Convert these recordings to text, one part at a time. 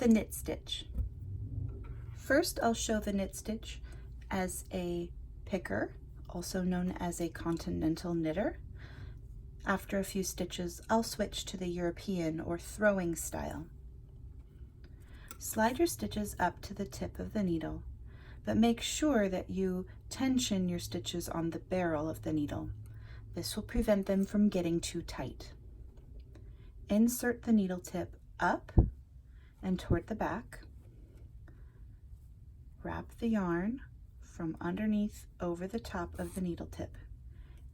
The knit stitch. First, I'll show the knit stitch as a picker, also known as a Continental Knitter. After a few stitches, I'll switch to the European or throwing style. Slide your stitches up to the tip of the needle, but make sure that you tension your stitches on the barrel of the needle. This will prevent them from getting too tight. Insert the needle tip up and toward the back. Wrap the yarn from underneath over the top of the needle tip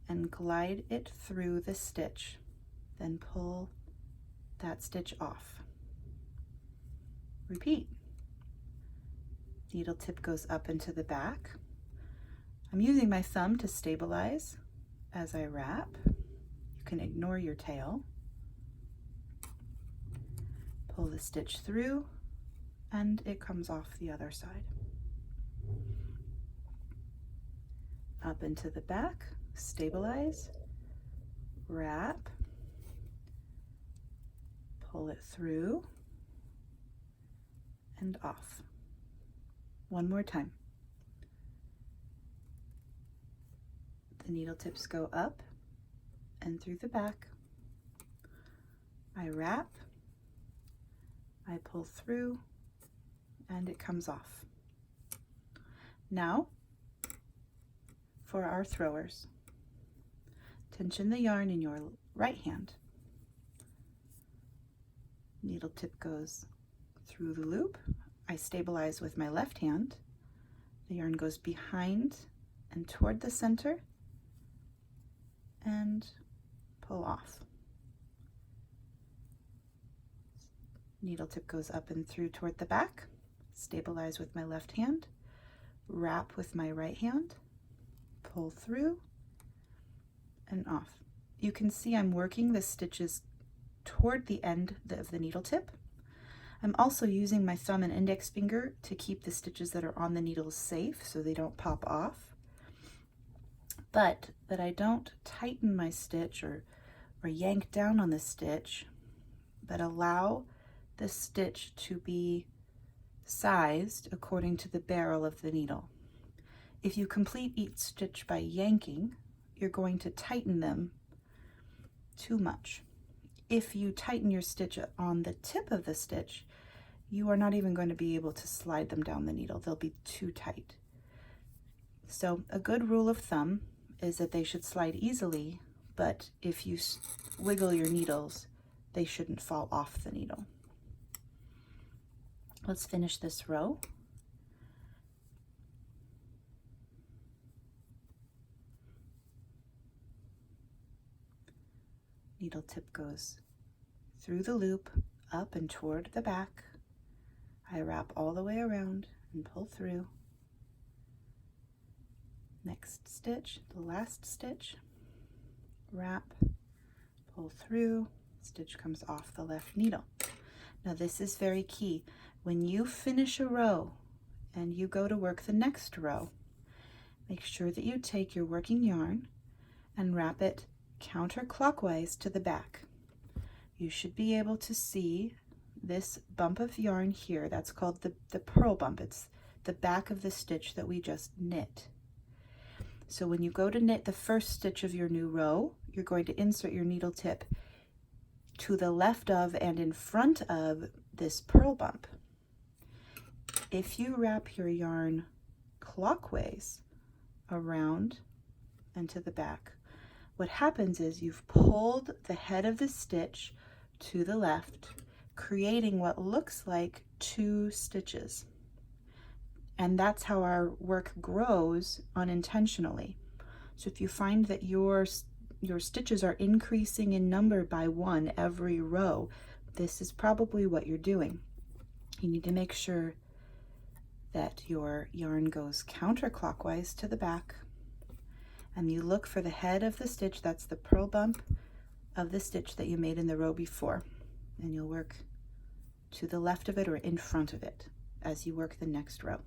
and glide it through the stitch. Then pull that stitch off. Repeat. Needle tip goes up into the back. I'm using my thumb to stabilize as I wrap. You can ignore your tail. Pull the stitch through and it comes off the other side. Up into the back, stabilize, wrap, pull it through and off. One more time. The needle tips go up and through the back. I wrap, I pull through, and it comes off. Now, for our throwers. Tension the yarn in your right hand. Needle tip goes through the loop. I stabilize with my left hand. The yarn goes behind and toward the center and pull off. Needle tip goes up and through toward the back. Stabilize with my left hand. Wrap with my right hand. Pull through and off. You can see I'm working the stitches toward the end of the needle tip. I'm also using my thumb and index finger to keep the stitches that are on the needles safe so they don't pop off, but that I don't tighten my stitch or yank down on the stitch, but allow the stitch to be sized according to the barrel of the needle. If you complete each stitch by yanking, you're going to tighten them too much. If you tighten your stitch on the tip of the stitch, you are not even going to be able to slide them down the needle. They'll be too tight. So a good rule of thumb is that they should slide easily, but if you wiggle your needles, they shouldn't fall off the needle. Let's finish this row. Needle tip goes through the loop, up and toward the back. I wrap all the way around and pull through. Next stitch, the last stitch, wrap, pull through, stitch comes off the left needle. Now this is very key. When you finish a row and you go to work the next row, make sure that you take your working yarn and wrap it counterclockwise to the back. You should be able to see this bump of yarn here. That's called the purl bump. It's the back of the stitch that we just knit. So when you go to knit the first stitch of your new row, you're going to insert your needle tip to the left of and in front of this purl bump. If you wrap your yarn clockwise around and to the back, what happens is you've pulled the head of the stitch to the left, creating what looks like two stitches. And that's how our work grows unintentionally. So if you find that your stitches are increasing in number by one every row, this is probably what you're doing. You need to make sure that your yarn goes counterclockwise to the back, and you look for the head of the stitch, that's the purl bump of the stitch that you made in the row before, and you'll work to the left of it or in front of it as you work the next row.